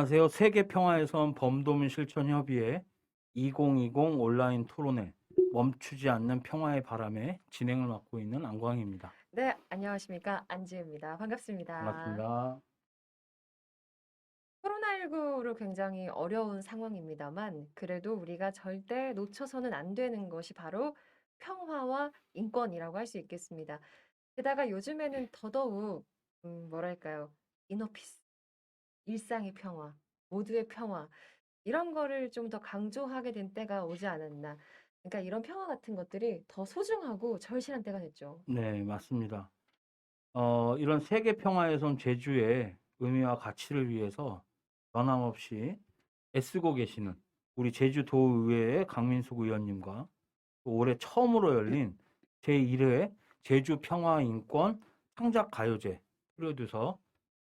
안녕하세요. 세계평화의 섬 범도민 실천협의회 2020 온라인 토론회 멈추지 않는 평화의 바람에 진행을 맡고 있는 안광입니다. 네, 안녕하십니까. 안지우입니다. 반갑습니다. 반갑습니다. 코로나19로 굉장히 어려운 상황입니다만, 그래도 우리가 절대 놓쳐서는 안 되는 것이 바로 평화와 인권이라고 할 수 있겠습니다. 게다가 요즘에는 더더욱, 뭐랄까요. 이너피스, 일상의 평화, 모두의 평화, 이런 거를 좀 더 강조하게 된 때가 오지 않았나. 그러니까 이런 평화 같은 것들이 더 소중하고 절실한 때가 됐죠. 네, 맞습니다. 이런 세계평화의 섬 제주의 의미와 가치를 위해서 변함없이 애쓰고 계시는 우리 제주도의회의 강민숙 의원님과 또 올해 처음으로 열린 제1회 제주평화인권 창작가요제 프로듀서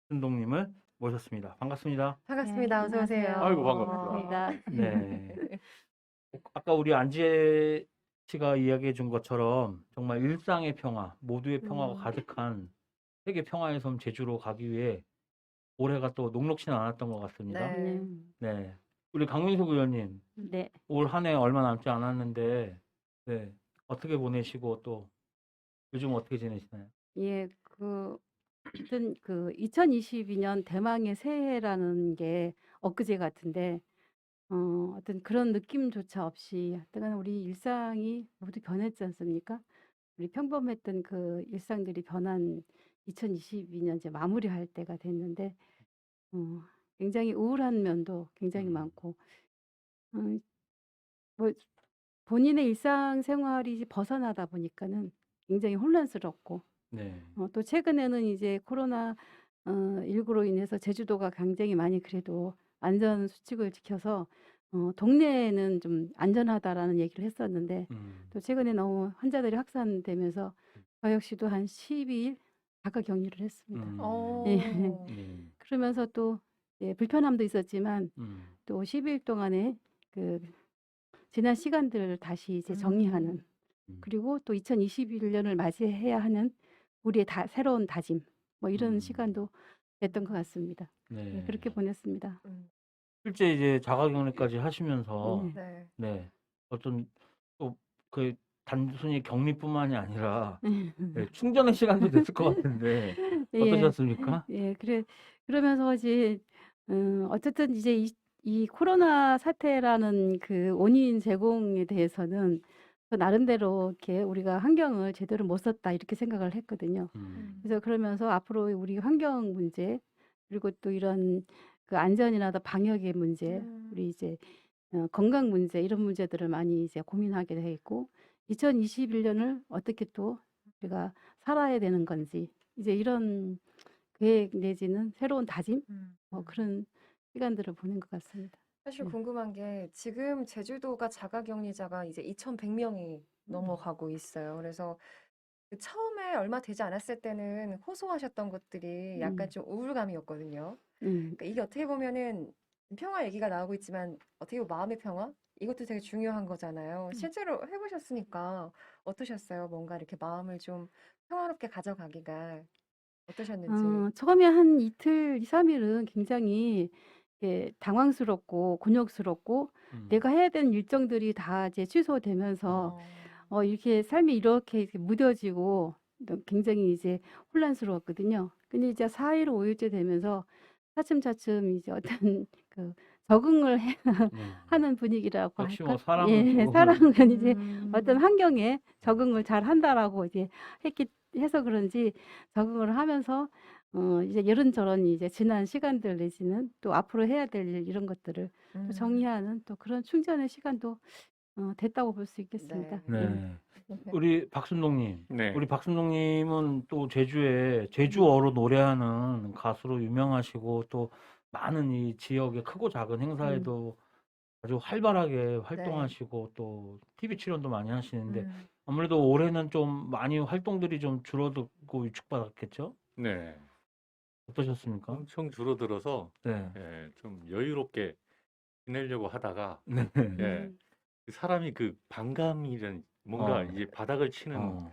순동님을 모셨습니다. 반갑습니다. 반갑습니다. 어서 오세요. 아이고, 반갑습니다. 반갑습니다. 네. 아까 우리 안지혜 씨가 이야기해 준 것처럼 정말 일상의 평화, 모두의 평화가 가득한 세계 평화의 섬 제주로 가기 위해 올해가 또 녹록지는 않았던 것 같습니다. 네. 네. 우리 강민숙 의원님, 네. 올 한 해 얼마 남지 않았는데, 네. 어떻게 보내시고 또 요즘 어떻게 지내시나요? 예, 하여튼 2022년 대망의 새해라는 게 엊그제 같은데, 어떤 그런 느낌조차 없이 하여튼 우리 일상이 모두 변했지 않습니까? 우리 평범했던 그 일상들이 변한 2022년 이제 마무리할 때가 됐는데, 어, 굉장히 우울한 면도 굉장히 음. 많고, 음, 뭐 본인의 일상생활이 벗어나다 보니까는 굉장히 혼란스럽고, 네. 또 최근에는 이제 코로나 19로 인해서 제주도가 굉장히 많이 그래도 안전 수칙을 지켜서 동네에는 좀 안전하다라는 얘기를 했었는데 또 최근에 너무 환자들이 확산되면서 저 역시도 한 12일 자가 격리를 했습니다. 예. 어. 그러면서 또 예, 불편함도 있었지만 음. 또 12일 동안에 그 지난 시간들을 다시 이제 정리하는 그리고 또 2021년을 맞이해야 하는 우리의 새로운 다짐 뭐 이런 시간도 됐던 것 같습니다. 네, 네. 그렇게 보냈습니다. 실제 이제 자가격리까지 하시면서 네. 네. 어떤 또 그 단순히 격리뿐만이 아니라 네, 충전의 시간도 됐을 것 같은데 예, 어떠셨습니까? 예, 그러면서 이제 어쨌든 이제 이 코로나 사태라는 그 원인 제공에 대해서는 또 나름대로 이렇게 우리가 환경을 제대로 못 썼다 이렇게 생각을 했거든요. 그래서 그러면서 앞으로 우리 환경 문제 그리고 또 이런 그 안전이나 방역의 문제, 우리 이제 건강 문제 이런 문제들을 많이 이제 고민하게 돼 있고 2021년을 어떻게 또 우리가 살아야 되는 건지 이제 이런 계획 내지는 새로운 다짐 뭐 그런 시간들을 보낸 것 같습니다. 사실 궁금한 게 지금 제주도가 자가격리자가 이제 2,100명이 넘어가고 있어요. 그래서 그 처음에 얼마 되지 않았을 때는 호소하셨던 것들이 약간 좀 우울감이었거든요. 그러니까 이게 어떻게 보면은 평화 얘기가 나오고 있지만 어떻게 보면 마음의 평화? 이것도 되게 중요한 거잖아요. 실제로 해보셨으니까 어떠셨어요? 뭔가 이렇게 마음을 좀 평화롭게 가져가기가 어떠셨는지. 처음에 한 이틀, 2, 3일은 굉장히 당황스럽고 곤욕스럽고 내가 해야 되는 일정들이 다 이제 취소되면서 이렇게 삶이 이렇게 무뎌지고 또 굉장히 이제 혼란스러웠거든요. 근데 이제 4일, 5일째 되면서 차츰차츰 이제 어떤 그 적응을 하는 분위기라고 역시 뭐 할까? 사람은 예, 적응을 사람은 이제 어떤 환경에 적응을 잘 한다라고 이제 해서 그런지 적응을 하면서 이제 이런저런 이제 지난 시간들 내지는 또 앞으로 해야 될 일 이런 것들을 또 정리하는 또 그런 충전의 시간도 됐다고 볼 수 있겠습니다. 네. 네. 우리 박순동님, 네. 우리 박순동님은 또 제주에 제주어로 노래하는 가수로 유명하시고 또 많은 이 지역의 크고 작은 행사에도 아주 활발하게 활동하시고 또 TV 출연도 많이 하시는데 아무래도 올해는 좀 많이 활동들이 좀 줄어들고 위축받았겠죠? 네. 어떠셨습니까? 엄청 줄어들어서 네. 예, 좀 여유롭게 지내려고 하다가 네. 예, 그 사람이 그 반감이란 뭔가 이제 바닥을 치는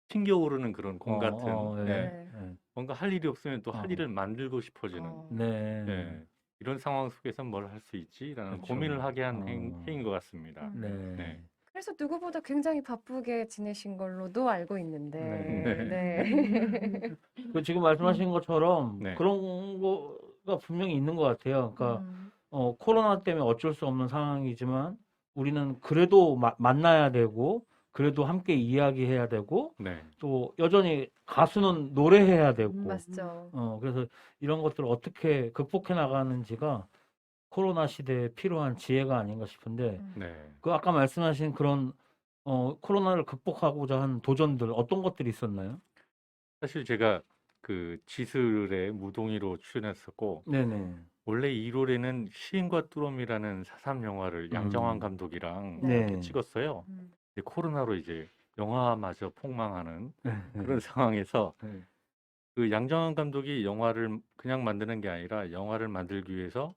튕겨오르는 그런 공 같은 예. 예, 네. 뭔가 할 일이 없으면 또 할 어. 일을 만들고 싶어지는 네. 예, 이런 상황 속에서 뭘 할 수 있지라는 그렇죠. 고민을 하게 한 어. 행인 것 같습니다. 음. 네. 네. 그래서 누구보다 굉장히 바쁘게 지내신 걸로도 알고 네. 있는데, 네. 그 지금 말씀하신 것처럼 네. 그런 거가 분명히 있는 것 같아요. 그러니까 음, 코로나 때문에 어쩔 수 없는 상황이지만 우리는 그래도 만나야 되고 그래도 함께 이야기해야 되고 네. 또 여전히 가수는 노래해야 되고 맞죠. 그래서 이런 것들을 어떻게 극복해 나가는지가 코로나 시대에 필요한 지혜가 아닌가 싶은데 음. 네. 그 아까 말씀하신 그런 코로나를 극복하고자 한 도전들 어떤 것들이 있었나요? 사실 제가 그 지슬의 무동이로 출연했었고 네네. 원래 1월에는 시인과 뚜러미라는 4.3 영화를 양정환 감독이랑 네. 함께 네. 찍었어요. 음, 근데 코로나로 이제 영화마저 폭망하는 네. 그런 상황에서 네. 그 양정환 감독이 영화를 그냥 만드는 게 아니라 영화를 만들기 위해서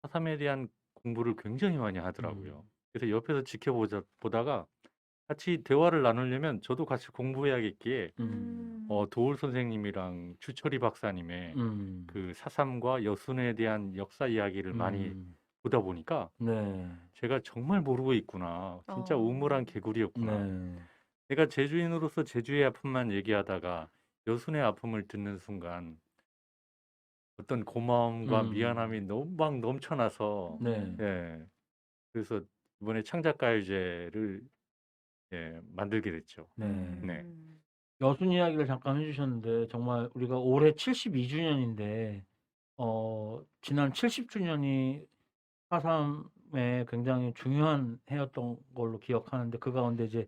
4.3에 대한 공부를 굉장히 많이 하더라고요. 그래서 옆에서 보다가 같이 대화를 나누려면 저도 같이 공부해야겠기에 음, 도울 선생님이랑 주철이 박사님의 음. 그 4.3과 여순에 대한 역사 이야기를 많이 음. 보다 보니까 네. 제가 정말 모르고 있구나. 진짜 어, 우물한 개구리였구나. 네. 내가 제주인으로서 제주의 아픔만 얘기하다가 여순의 아픔을 듣는 순간 어떤 고마움과 미안함이 너무 막 넘쳐나서 네. 예. 그래서 이번에 창작가요제를 예, 만들게 됐죠. 네. 네. 여순 이야기를 잠깐 해주셨는데 정말 우리가 올해 72주년인데 지난 70주년이 4.3에 굉장히 중요한 해였던 걸로 기억하는데 그 가운데 이제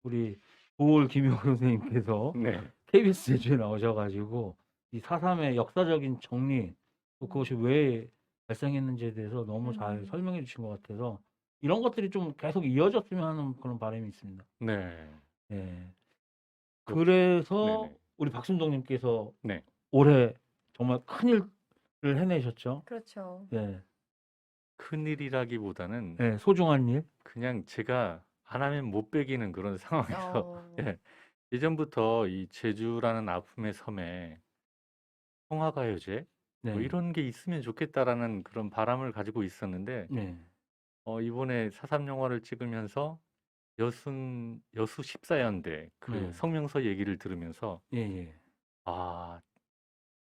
우리 도올 김효 선생님께서 네. KBS 제주에 나오셔가지고 이 4.3의 역사적인 정리 또 그것이 왜 발생했는지에 대해서 너무 잘 설명해 주신 것 같아서 이런 것들이 좀 계속 이어졌으면 하는 그런 바람이 있습니다. 네. 예. 역시 그래서 네네. 우리 박순동님께서 네. 올해 정말 큰일을 해내셨죠. 그렇죠. 예. 큰일이라기보다는 예, 소중한 일. 그냥 제가 안 하면 못 베기는 그런 상황에서 어, 예. 예전부터 이 제주라는 아픔의 섬에 성화가요제 뭐 네. 이런 게 있으면 좋겠다라는 그런 바람을 가지고 있었는데 네. 이번에 4.3 영화를 찍으면서 여수 14연대 그 네. 성명서 얘기를 들으면서 예, 예. 아,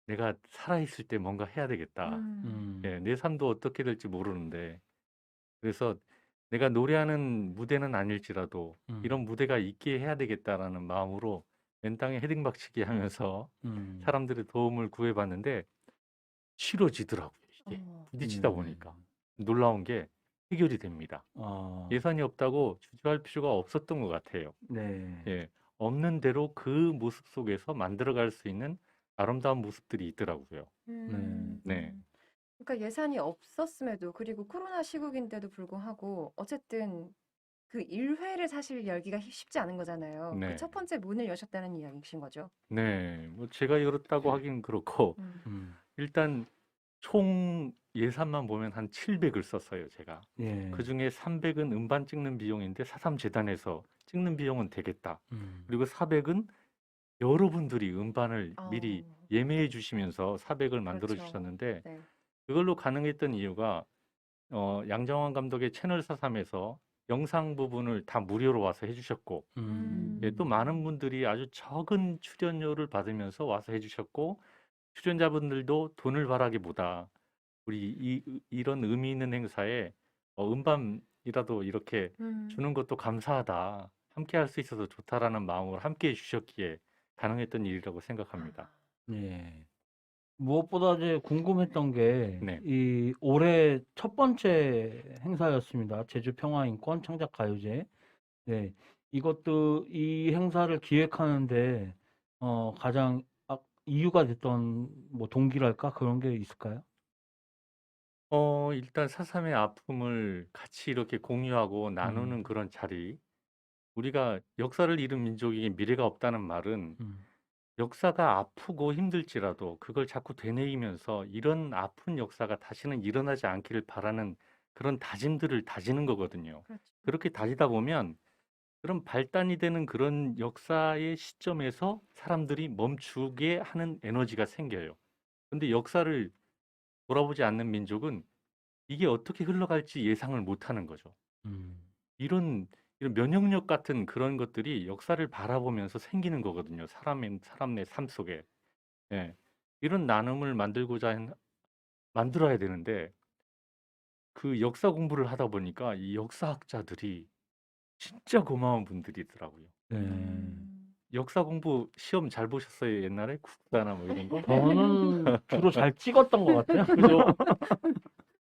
내가 살아있을 때 뭔가 해야 되겠다. 예, 내 삶도 어떻게 될지 모르는데 그래서 내가 노래하는 무대는 아닐지라도 이런 무대가 있게 해야 되겠다라는 마음으로 맨땅에 헤딩박치기 하면서 사람들의 도움을 구해봤는데 치러지더라고요. 이게 부딪히다 보니까 놀라운 게 해결이 됩니다. 아, 예산이 없다고 주저할 필요가 없었던 것 같아요. 네. 예, 없는 대로 그 모습 속에서 만들어갈 수 있는 아름다운 모습들이 있더라고요. 네, 그러니까 예산이 없었음에도 그리고 코로나 시국인데도 불구하고 어쨌든 그 1회를 사실 열기가 쉽지 않은 거잖아요. 그 네, 첫 번째 문을 여셨다는 이야기신 거죠. 네. 뭐 제가 열었다고 하긴 그렇고 일단 총 예산만 보면 한 700을 썼어요, 제가. 예. 그중에 300은 음반 찍는 비용인데 4.3 재단에서 찍는 비용은 되겠다. 그리고 400은 여러분들이 음반을 미리 어, 예매해 주시면서 400을 만들어 그렇죠. 주셨는데 네. 그걸로 가능했던 이유가 양정환 감독의 채널 4.3에서 영상 부분을 다 무료로 와서 해주셨고 예, 또 많은 분들이 아주 적은 출연료를 받으면서 와서 해주셨고 출연자분들도 돈을 바라기보다 우리 이런 의미 있는 행사에 음반이라도 이렇게 주는 것도 감사하다. 함께 할 수 있어서 좋다라는 마음으로 함께 해주셨기에 가능했던 일이라고 생각합니다. 예. 무엇보다 이제 궁금했던 게 네. 이 올해 첫 번째 행사였습니다. 제주 평화인권 창작 가요제. 네. 이 행사를 기획하는데 가장 이유가 됐던 뭐 동기랄까 그런 게 있을까요? 일단 4.3의 아픔을 같이 이렇게 공유하고 나누는 그런 자리. 우리가 역사를 잃은 민족에게 미래가 없다는 말은 역사가 아프고 힘들지라도 그걸 자꾸 되뇌이면서 이런 아픈 역사가 다시는 일어나지 않기를 바라는 그런 다짐들을 다지는 거거든요. 그렇죠. 그렇게 다지다 보면 그런 발단이 되는 그런 역사의 시점에서 사람들이 멈추게 하는 에너지가 생겨요. 근데 역사를 돌아보지 않는 민족은 이게 어떻게 흘러갈지 예상을 못하는 거죠. 음. 이런 면역력 같은 그런 것들이 역사를 바라보면서 생기는 거거든요. 사람 내 삶 속에. 예. 이런 나눔을 만들어야 되는데 그 역사 공부를 하다 보니까 이 역사학자들이 진짜 고마운 분들이더라고요. 네. 역사 공부 시험 잘 보셨어요? 옛날에 국사나 뭐 이런 거? 저는 주로 잘 찍었던 것 같아요. 그죠?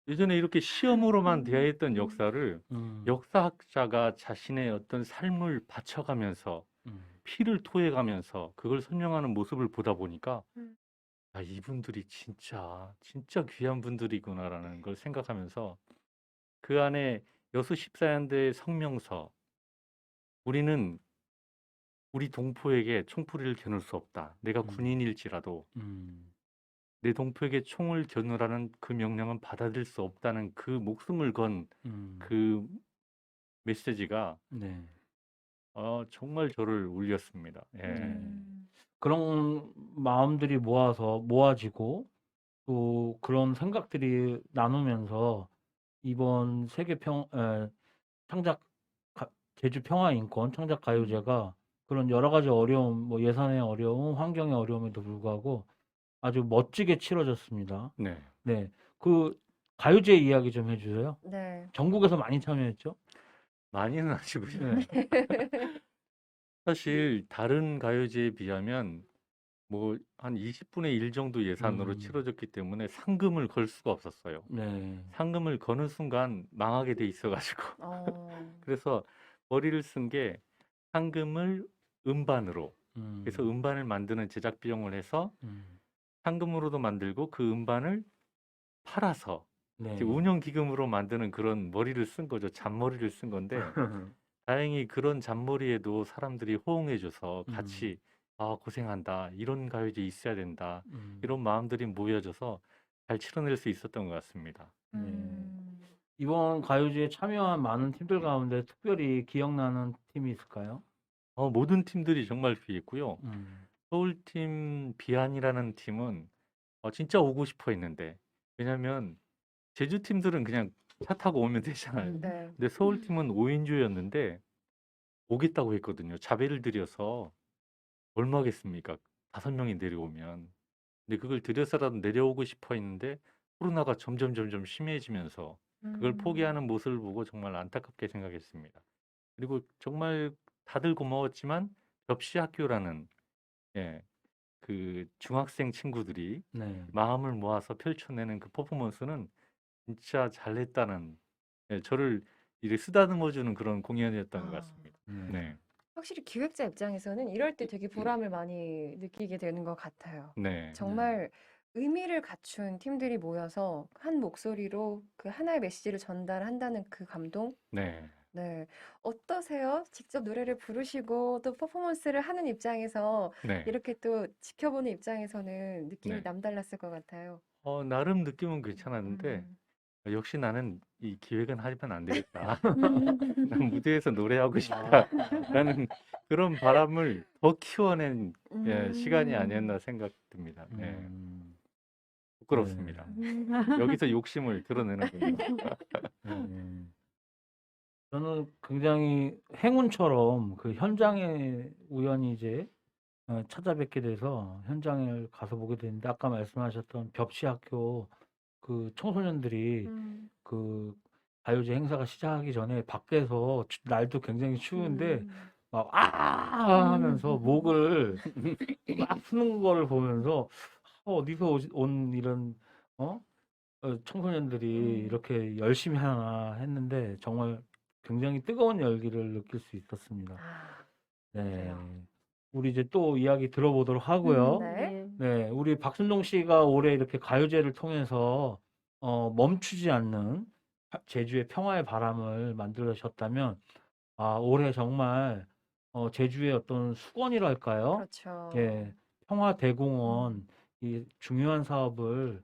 예전에 이렇게 시험으로만 대하였던 역사를 음. 역사학자가 자신의 어떤 삶을 바쳐가면서 음. 피를 토해가면서 그걸 설명하는 모습을 보다 보니까 음. 아, 이분들이 진짜 귀한 분들이구나라는 걸 생각하면서 그 안에 여수 14연대의 성명서 우리는 우리 동포에게 총풀이를 겨눌 수 없다. 내가 음. 군인일지라도 음. 내 동포에게 총을 겨누라는 그 명령은 받아들일 수 없다는 그 목숨을 건 음. 그 메시지가 네. 정말 저를 울렸습니다. 예. 음. 그런 마음들이 모아지고 또 그런 생각들이 나누면서 이번 창작 제주 평화인권 창작 가요제가 그런 여러 가지 어려움, 뭐 예산의 어려움, 환경의 어려움에도 불구하고 아주 멋지게 치러졌습니다. 네. 네. 그 가요제 이야기 좀 해주세요. 네. 전국에서 많이 참여했죠? 많이는 아니고요. 네. 사실 다른 가요제에 비하면 뭐 한 20분의 1 정도 예산으로 음. 치러졌기 때문에 상금을 걸 수가 없었어요. 네. 상금을 거는 순간 망하게 돼 있어가지고 그래서 머리를 쓴 게 상금을 음반으로 그래서 음. 음반을 만드는 제작 비용을 해서 음. 상금으로도 만들고 그 음반을 팔아서 네. 이제 운영 기금으로 만드는 그런 머리를 쓴 거죠. 잔머리를 쓴 건데 다행히 그런 잔머리에도 사람들이 호응해줘서 같이 고생한다. 이런 가요제 있어야 된다. 이런 마음들이 모여져서 잘 치러낼 수 있었던 것 같습니다. 이번 가요제에 참여한 많은 팀들 가운데 특별히 기억나는 팀이 있을까요? 모든 팀들이 정말 귀했고요. 음. 서울팀 비안이라는 팀은 진짜 오고 싶어 했는데 왜냐면 제주 팀들은 그냥 차 타고 오면 되잖아요. 네. 근데 서울팀은 5인조였는데 오겠다고 했거든요. 자배를 들여서 얼마겠습니까? 5명이 내려오면. 근데 그걸 들여서라도 내려오고 싶어 했는데 코로나가 점점 심해지면서 그걸 포기하는 모습을 보고 정말 안타깝게 생각했습니다. 그리고 정말 다들 고마웠지만 접시학교라는 그 중학생 친구들이 네. 마음을 모아서 펼쳐내는 그 퍼포먼스는 진짜 잘했다는 저를 이렇게 쓰다듬어주는 그런 공연이었던 것 같습니다. 네. 확실히 기획자 입장에서는 이럴 때 되게 보람을 많이 느끼게 되는 것 같아요. 네. 정말 의미를 갖춘 팀들이 모여서 한 목소리로 그 하나의 메시지를 전달한다는 그 감동? 네. 네. 어떠세요? 직접 노래를 부르시고 또 퍼포먼스를 하는 입장에서 네. 이렇게 또 지켜보는 입장에서는 느낌이 네. 남달랐을 것 같아요. 나름 느낌은 괜찮았는데 음. 역시 나는 이 기획은 하면 안 되겠다. 난 무대에서 노래하고 싶다라는 그런 바람을 더 키워낸 시간이 아니었나 생각됩니다. 네. 부끄럽습니다. 여기서 욕심을 드러내는군요. 저는 굉장히 행운처럼 그 현장에 우연히 이제 찾아뵙게 돼서 현장을 가서 보게 됐는데 아까 말씀하셨던 벽시학교 그 청소년들이 그 가요제 행사가 시작하기 전에 밖에서 날도 굉장히 추운데 막 하면서 목을 막 푸는 거를 보면서 어디서 온 이런 청소년들이 이렇게 열심히 하나 했는데 정말 굉장히 뜨거운 열기를 느낄 수 있었습니다. 네. 그래요. 우리 이제 또 이야기 들어보도록 하고요. 네. 네, 우리 박순동 씨가 올해 이렇게 가요제를 통해서 멈추지 않는 제주의 평화의 바람을 만들으셨다면, 올해 정말 제주의 어떤 수건이랄까요? 그렇죠. 예, 평화대공원 이 중요한 사업을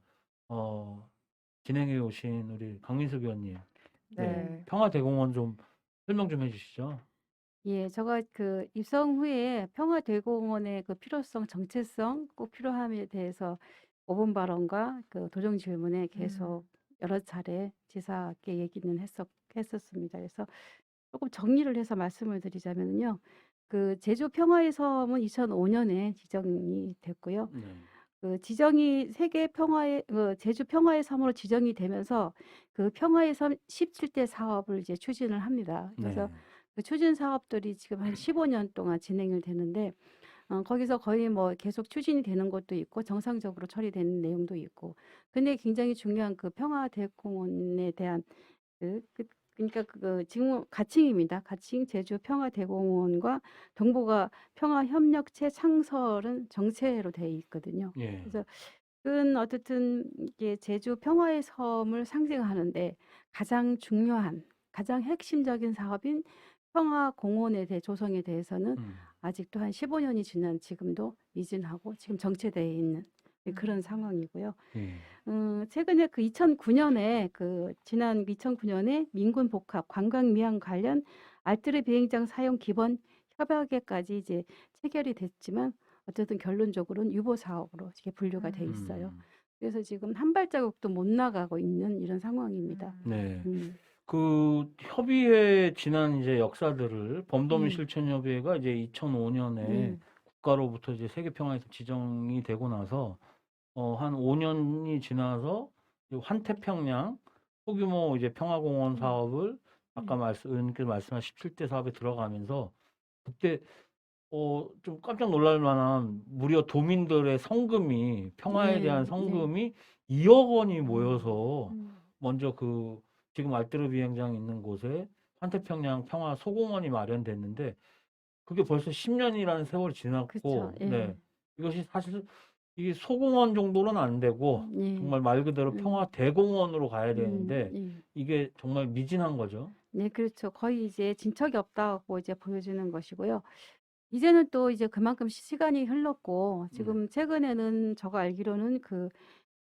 진행해 오신 우리 강민숙 의원님, 네. 평화대공원 좀 설명 좀 해주시죠. 예, 제가 그 입성 후에 평화대공원의 그 필요성, 정체성, 꼭 필요함에 대해서 5분 발언과 그 도정 질문에 계속 여러 차례 지사께 얘기는 했었습니다. 그래서 조금 정리를 해서 말씀을 드리자면요. 그 제주 평화의 섬은 2005년에 지정이 됐고요. 네. 그 지정이 세계 평화의 제주 평화의 섬으로 지정이 되면서 그 평화의 섬 17대 사업을 이제 추진을 합니다. 그래서 네. 그 추진 사업들이 지금 한 15년 동안 진행이 되는데 거기서 거의 뭐 계속 추진이 되는 것도 있고 정상적으로 처리되는 내용도 있고. 근데 굉장히 중요한 그 평화대공원에 대한 그러니까 지금 가칭입니다. 가칭 제주 평화대공원과 동북아 평화협력체 창설은 정체로 돼 있거든요. 예. 그래서 그건 어쨌든 이게 제주 평화의 섬을 상징하는데 가장 중요한, 가장 핵심적인 사업인 평화공원에 대해 조성에 대해서는 음. 아직도 한 15년이 지난 지금도 미진하고 지금 정체되어 있는 그런 상황이고요. 예. 최근에 그 2009년에 지난 2009년에 민군 복합 관광 미항 관련 알뜰 비행장 사용 기본 협약에까지 이제 체결이 됐지만 어쨌든 결론적으로는 유보 사업으로 이렇게 분류가 돼 있어요. 그래서 지금 한 발자국도 못 나가고 있는 이런 상황입니다. 네. 음, 그 협의회 지난 이제 역사들을 범도민 음, 실천협의회가 이제 2005년에 음, 국가로부터 이제 세계평화에서 지정이 되고 나서 한 5년이 지나서 이 환태평양 소규모 이제 평화공원 사업을 아까 의원님께서 말씀하신 17대 사업에 들어가면서 그때 좀 깜짝 놀랄 만한 무려 도민들의 성금이 평화에 네, 대한 네, 성금이 2억 원이 모여서 음, 먼저 지금 알뜨르 비행장 있는 곳에 환태평양 평화 소공원이 마련됐는데 그게 벌써 10년이라는 세월이 그렇죠. 지났고 예, 네. 이것이 사실 이게 소공원 정도는 안 되고 예, 정말 말 그대로 평화 대공원으로 가야 되는데 예. 이게 정말 미진한 거죠. 네, 그렇죠. 거의 이제 진척이 없다고 이제 보여지는 것이고요. 이제는 또 이제 그만큼 시간이 흘렀고 지금 최근에는 제가 알기로는 그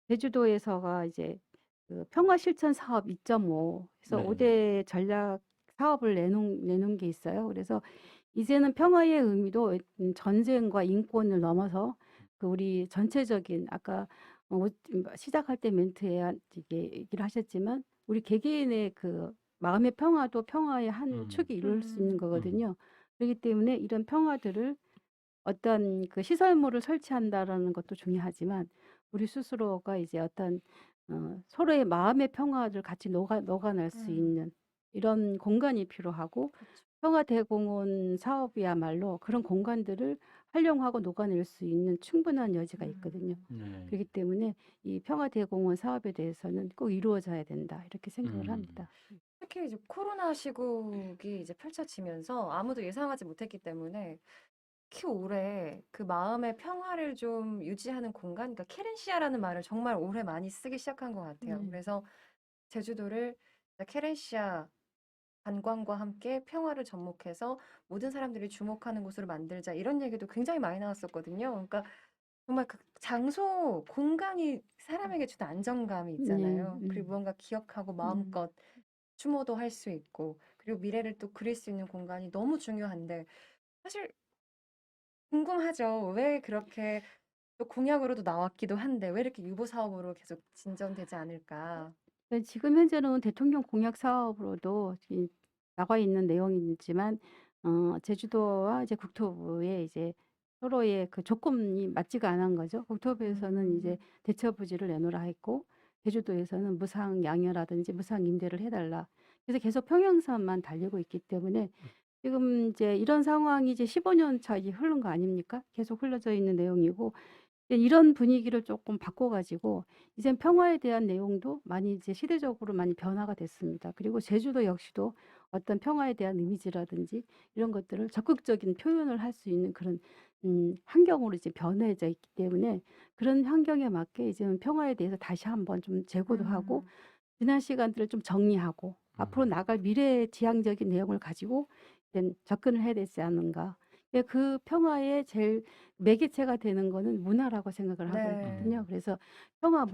제주도에서가 이제 그 평화 실천 사업 2.5 해서 네. 5대 전략 사업을 내놓은 게 있어요. 그래서 이제는 평화의 의미도 전쟁과 인권을 넘어서 그 우리 전체적인 아까 시작할 때 멘트에 이게 얘기를 하셨지만 우리 개개인의 그 마음의 평화도 평화의 한 축이 이룰 수 있는 거거든요. 그렇기 때문에 이런 평화들을 어떤 그 시설물을 설치한다라는 것도 중요하지만 우리 스스로가 이제 어떤 서로의 마음의 평화를 같이 녹아낼 수 있는 이런 공간이 필요하고 평화대공원 사업이야말로 그런 공간들을 활용하고 녹아낼 수 있는 충분한 여지가 있거든요. 네. 그렇기 때문에 이 평화대공원 사업에 대해서는 꼭 이루어져야 된다 이렇게 생각을 합니다. 특히 이제 코로나 시국이 이제 펼쳐지면서 아무도 예상하지 못했기 때문에 특히 올해 그 마음의 평화를 좀 유지하는 공간, 그러니까 케렌시아라는 말을 정말 올해 많이 쓰기 시작한 것 같아요. 그래서 제주도를 케렌시아 관광과 함께 평화를 접목해서 모든 사람들이 주목하는 곳으로 만들자 이런 얘기도 굉장히 많이 나왔었거든요. 그러니까 정말 그 장소, 공간이 사람에게 주는 안정감이 네, 있잖아요. 그리고 무언가 기억하고 마음껏 추모도 할 수 있고, 그리고 미래를 또 그릴 수 있는 공간이 너무 중요한데, 사실 궁금하죠. 왜 그렇게 또 공약으로도 나왔기도 한데, 왜 이렇게 유보 사업으로 계속 진전되지 않을까? 지금 현재는 대통령 공약 사업으로도 나와 있는 내용이지만 제주도와 이제 국토부에 이제 서로의 그 조건이 맞지가 않은 거죠. 국토부에서는 이제 대처 부지를 내놓으라 했고 제주도에서는 무상 양여라든지 무상 임대를 해달라. 그래서 계속 평행선만 달리고 있기 때문에 지금 이제 이런 상황이 이제 15년 차 흐른 거 아닙니까? 계속 흘러져 있는 내용이고 이런 분위기를 조금 바꿔가지고 이젠 평화에 대한 내용도 많이 이제 시대적으로 많이 변화가 됐습니다. 그리고 제주도 역시도 어떤 평화에 대한 이미지라든지 이런 것들을 적극적인 표현을 할 수 있는 그런 환경으로 이제 변해져 있기 때문에 그런 환경에 맞게 이제는 평화에 대해서 다시 한번 좀 재고도 하고 지난 시간들을 좀 정리하고 앞으로 나갈 미래지향적인 내용을 가지고 이제 접근을 해야 되지 않는가. 그 평화의 제일 매개체가 되는 거는 문화라고 생각을 하고 네. 있거든요. 그래서 평화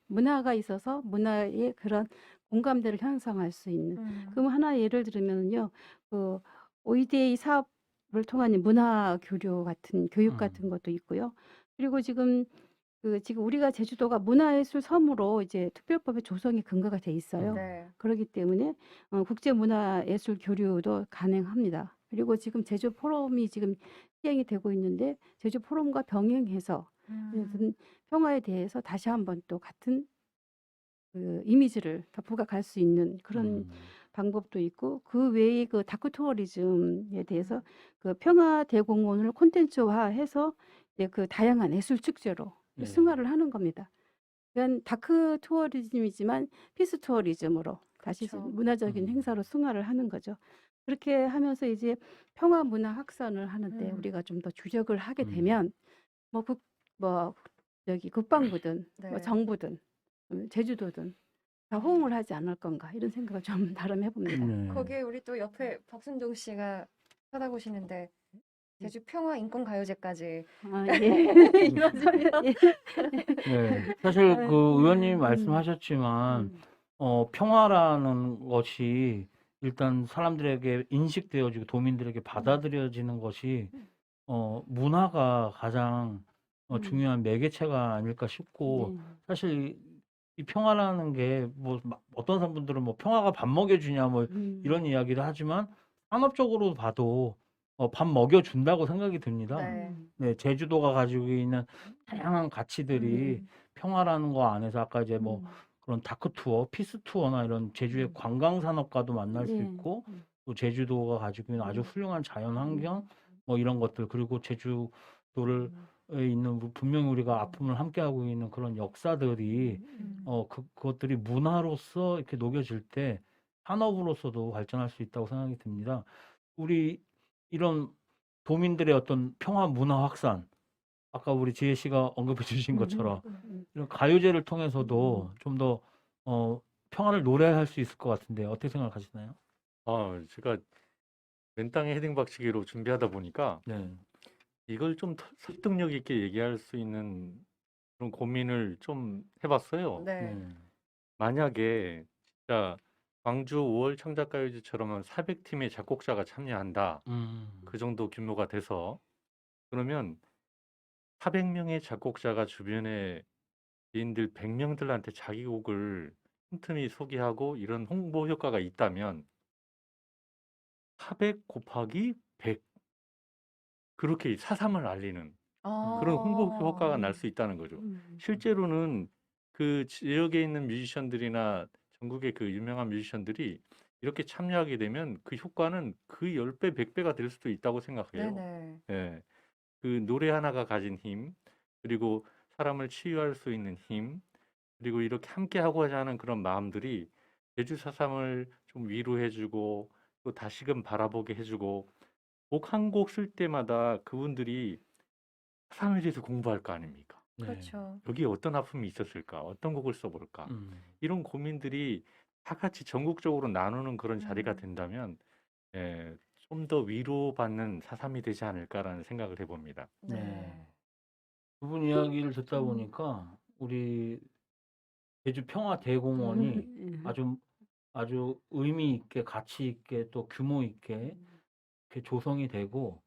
문화가 있어서 문화의 그런 공감대를 형성할 수 있는. 그럼 하나 예를 들면요, 그 OEDA 사업을 통한 문화 교류 같은 교육 같은 것도 있고요. 그리고 지금 그 지금 우리가 제주도가 문화예술 섬으로 이제 특별법의 조성이 근거가 돼 있어요. 네. 그렇기 때문에 국제 문화예술 교류도 가능합니다. 그리고 지금 제주 포럼이 지금 시행이 되고 있는데 제주 포럼과 병행해서 음. 평화에 대해서 다시 한번 또 같은 그 이미지를 더 부각할 수 있는 그런 음. 방법도 있고 그 외에 그 다크 투어리즘에 대해서 그 평화 대공원을 콘텐츠화해서 이제 그 다양한 예술 축제로 네. 승화를 하는 겁니다. 그러니까 다크 투어리즘이지만 피스 투어리즘으로 다시 그렇죠. 문화적인 행사로 승화를 하는 거죠. 그렇게 하면서 이제 평화 문화 확산을 하는데 음. 우리가 좀 더 주력을 하게 음. 되면 뭐 여기 국방부든 뭐 네. 정부든 제주도든 다 호응을 하지 않을 건가 이런 생각을 좀 나름 해봅니다. 네. 거기에 우리 또 옆에 박순종 씨가 쳐다보시는데 제주 평화 인권 가요제까지 아, 예. 이루어지면 예. 네. 사실 그 의원님이 음. 말씀하셨지만 평화라는 것이 일단 사람들에게 인식되어지고 도민들에게 받아들여지는 것이 문화가 가장 중요한 매개체가 아닐까 싶고 네. 사실 이 평화라는 게 뭐 어떤 사람들은 뭐 평화가 밥 먹여주냐 뭐 이런 이야기를 하지만 산업적으로 봐도 밥 먹여준다고 생각이 듭니다. 네. 네, 제주도가 가지고 있는 다양한 가치들이 평화라는 거 안에서 아까 이제 뭐 그런 다크 투어, 피스 투어나 이런 제주의 관광 산업과도 만날 수 예. 있고 또 제주도가 가지고 있는 아주 훌륭한 자연 환경 뭐 이런 것들 그리고 제주도를 에 있는 분명히 우리가 아픔을 함께하고 있는 그런 역사들이 그것들이 문화로서 이렇게 녹여질 때 산업으로서도 발전할 수 있다고 생각이 듭니다. 우리 이런 도민들의 어떤 평화 문화 확산, 아까 우리 지혜 씨가 언급해 주신 것처럼 이런 가요제를 통해서도 좀 더 평화를 노래할 수 있을 것 같은데 어떻게 생각하시나요? 제가 맨땅에 헤딩 박치기로 준비하다 보니까 네. 이걸 좀 설득력 있게 얘기할 수 있는 그런 고민을 좀 해봤어요. 네. 네. 만약에 진짜 광주 5월 창작가요제처럼 400팀의 작곡자가 참여한다. 그 정도 규모가 돼서 그러면 400명의 작곡자가 주변에 지인들 100명들한테 자기 곡을 틈틈이 소개하고 이런 홍보 효과가 있다면 400 곱하기 100 그렇게 사삼을 알리는 그런 홍보 효과가 날 수 있다는 거죠. 실제로는 그 지역에 있는 뮤지션들이나 전국의 그 유명한 뮤지션들이 이렇게 참여하게 되면 그 효과는 그 10배, 100배가 될 수도 있다고 생각해요. 네네. 예. 그 노래 하나가 가진 힘, 그리고 사람을 치유할 수 있는 힘, 그리고 이렇게 함께 하고자 하는 그런 마음들이 제주 사삼을 좀 위로해주고 또 다시금 바라보게 해주고 곡 한 곡 쓸 때마다 그분들이 사삼에 대해서 공부할 거 아닙니까? 네. 그렇죠. 여기에 어떤 아픔이 있었을까? 어떤 곡을 써볼까? 이런 고민들이 다 같이 전국적으로 나누는 그런 자리가 된다면 좀 더 위로받는 사삼이 되지 않을까라는 생각을 해봅니다. 네. 네. 두 분 이야기를 듣다 보니까 우리 제주 평화대공원이 아주 의미 있게 가치 있게 또 규모 있게 이렇게 조성이 되고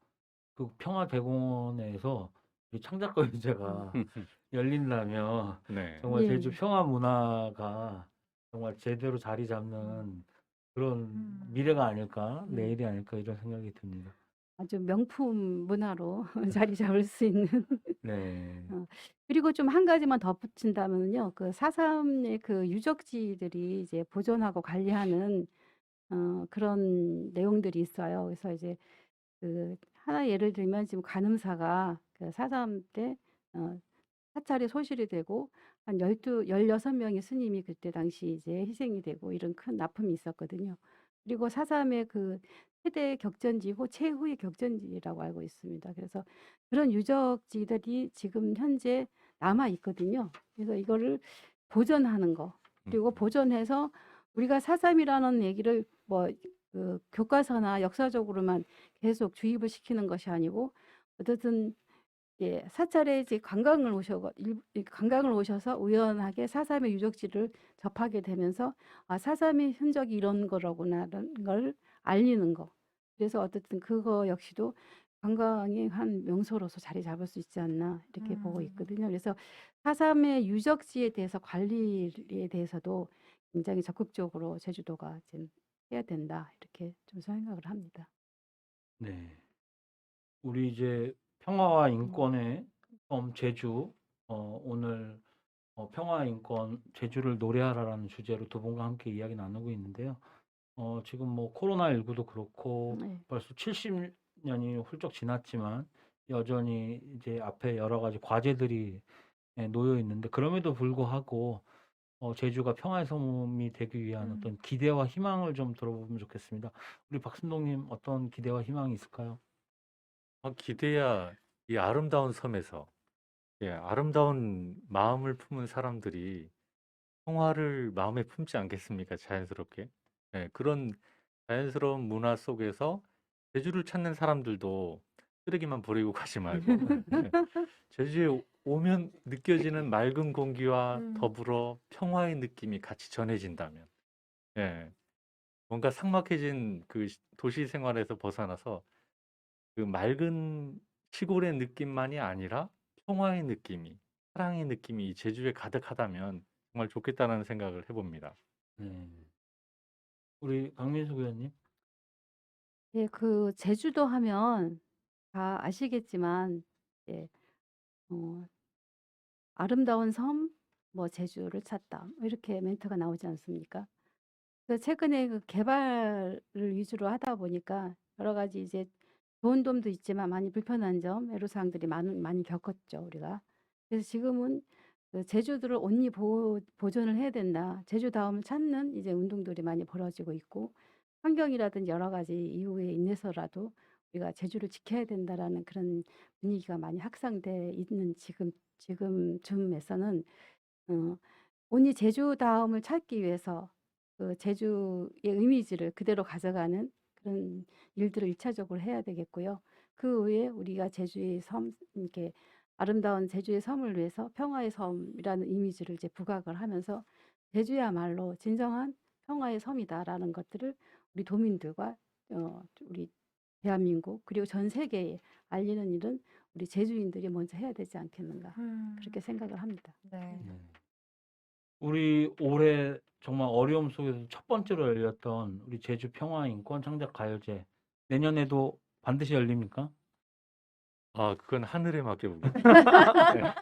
그 평화대공원에서 이 창작가요제가 열린다면 네. 정말 예. 제주 평화 문화가 정말 제대로 자리 잡는 그런 미래가 아닐까, 내일이 아닐까 이런 생각이 듭니다. 아주 명품 문화로 자리 잡을 수 있는. 네. 그리고 좀 한 가지만 덧붙인다면요. 그 4.3의 그 유적지들이 이제 보존하고 관리하는 그런 내용들이 있어요. 그래서 이제 그 하나 예를 들면 지금 간음사가 그 4.3 때 사찰에 소실이 되고 한 16명의 스님이 그때 당시 이제 희생이 되고 이런 큰 아픔이 있었거든요. 그리고 4.3의 그 최대 격전지고 최후의 격전지라고 알고 있습니다. 그래서 그런 유적지들이 지금 현재 남아 있거든요. 그래서 이거를 보존하는 거 그리고 보존해서 우리가 4.3이라는 얘기를 뭐 그 교과서나 역사적으로만 계속 주입을 시키는 것이 아니고 어쨌든 예, 사찰에 이제 관광을 오셔서 우연하게 4.3의 유적지를 접하게 되면서 4.3의 흔적이 이런 거라구나라는 걸 알리는 거. 그래서 어쨌든 그거 역시도 관광의 한 명소로서 자리 잡을 수 있지 않나 이렇게 보고 음. 있거든요. 그래서 4.3의 유적지에 대해서 관리에 대해서도 굉장히 적극적으로 제주도가 지금 해야 된다 이렇게 좀 생각을 합니다. 네. 우리 이제 평화와 인권의 섬 제주, 오늘 평화와 인권 제주를 노래하라라는 주제로 두 분과 함께 이야기 나누고 있는데요. 지금 뭐 코로나19도 그렇고 네. 벌써 70년이 훌쩍 지났지만 여전히 이제 앞에 여러 가지 과제들이 놓여 있는데 그럼에도 불구하고 제주가 평화의 섬이 되기 위한 어떤 기대와 희망을 좀 들어보면 좋겠습니다. 우리 박순동님 어떤 기대와 희망이 있을까요? 기대야 이 아름다운 섬에서 아름다운 마음을 품은 사람들이 평화를 마음에 품지 않겠습니까? 자연스럽게. 그런 자연스러운 문화 속에서 제주를 찾는 사람들도 쓰레기만 버리고 가지 말고 제주에 오면 느껴지는 맑은 공기와 더불어 평화의 느낌이 같이 전해진다면 뭔가 삭막해진 그 도시 생활에서 벗어나서 그 맑은 시골의 느낌만이 아니라 평화의 느낌이, 사랑의 느낌이 이 제주에 가득하다면 정말 좋겠다는 생각을 해봅니다. 네. 우리 강민수 의원님. 예, 그 제주도 하면 다 아시겠지만 예, 어, 아름다운 섬, 뭐 제주를 찾다 뭐 이렇게 멘트가 나오지 않습니까? 그래서 최근에 그 개발을 위주로 하다 보니까 여러 가지 이제 좋은 점도 있지만 많이 불편한 점, 애로사항들이 많이 겪었죠, 우리가. 그래서 지금은 그 제주도를 온리 보존을 해야 된다. 제주다움을 찾는 이제 운동들이 많이 벌어지고 있고 환경이라든지 여러 가지 이유에 인해서라도 우리가 제주를 지켜야 된다라는 그런 분위기가 많이 확산돼 있는 지금쯤에서는 어, 온리 제주다움을 찾기 위해서 그 제주의 이미지를 그대로 가져가는 그런 일들을 일차적으로 해야 되겠고요. 그 외에 우리가 제주의 섬, 이렇게 아름다운 제주의 섬을 위해서 평화의 섬이라는 이미지를 이제 부각을 하면서 제주야말로 진정한 평화의 섬이다라는 것들을 우리 도민들과 우리 대한민국 그리고 전 세계에 알리는 일은 우리 제주인들이 먼저 해야 되지 않겠는가 그렇게 생각을 합니다. 네. 네. 우리 올해 정말 어려움 속에서 첫 번째로 열렸던 우리 제주 평화 인권 창작 가요제 내년에도 반드시 열립니까? 그건 하늘에 맡겨보겠습니다.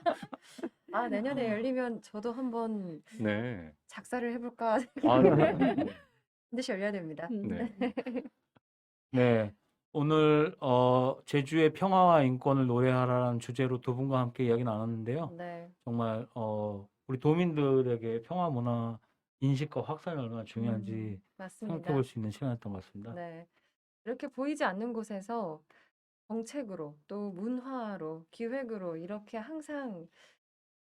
아, 내년에 열리면 저도 한번 네. 작사를 해볼까 네. 반드시 열려야 됩니다. 네. 네. 오늘 제주의 평화와 인권을 노래하라는 주제로 두 분과 함께 이야기 나눴는데요. 네. 정말 우리 도민들에게 평화 문화 인식과 확산이 얼마나 중요한지 생각해 맞습니다. 볼 수 있는 시간이었던 것 같습니다. 네. 이렇게 보이지 않는 곳에서 정책으로 또 문화로 기획으로 이렇게 항상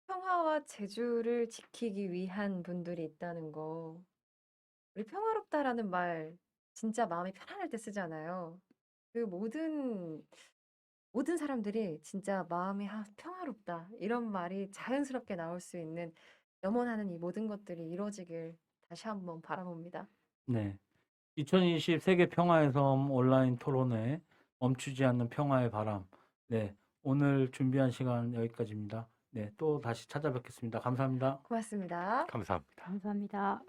평화와 제주를 지키기 위한 분들이 있다는 거. 우리 평화롭다라는 말 진짜 마음이 편안할 때 쓰잖아요. 그 모든 사람들이 진짜 마음이 평화롭다 이런 말이 자연스럽게 나올 수 있는 염원하는 이 모든 것들이 이루어지길 다시 한번 바라봅니다. 네. 2020 세계 평화의 섬 온라인 토론회 멈추지 않는 평화의 바람. 네. 오늘 준비한 시간 여기까지입니다. 네. 또 다시 찾아뵙겠습니다. 감사합니다. 고맙습니다. 감사합니다. 감사합니다.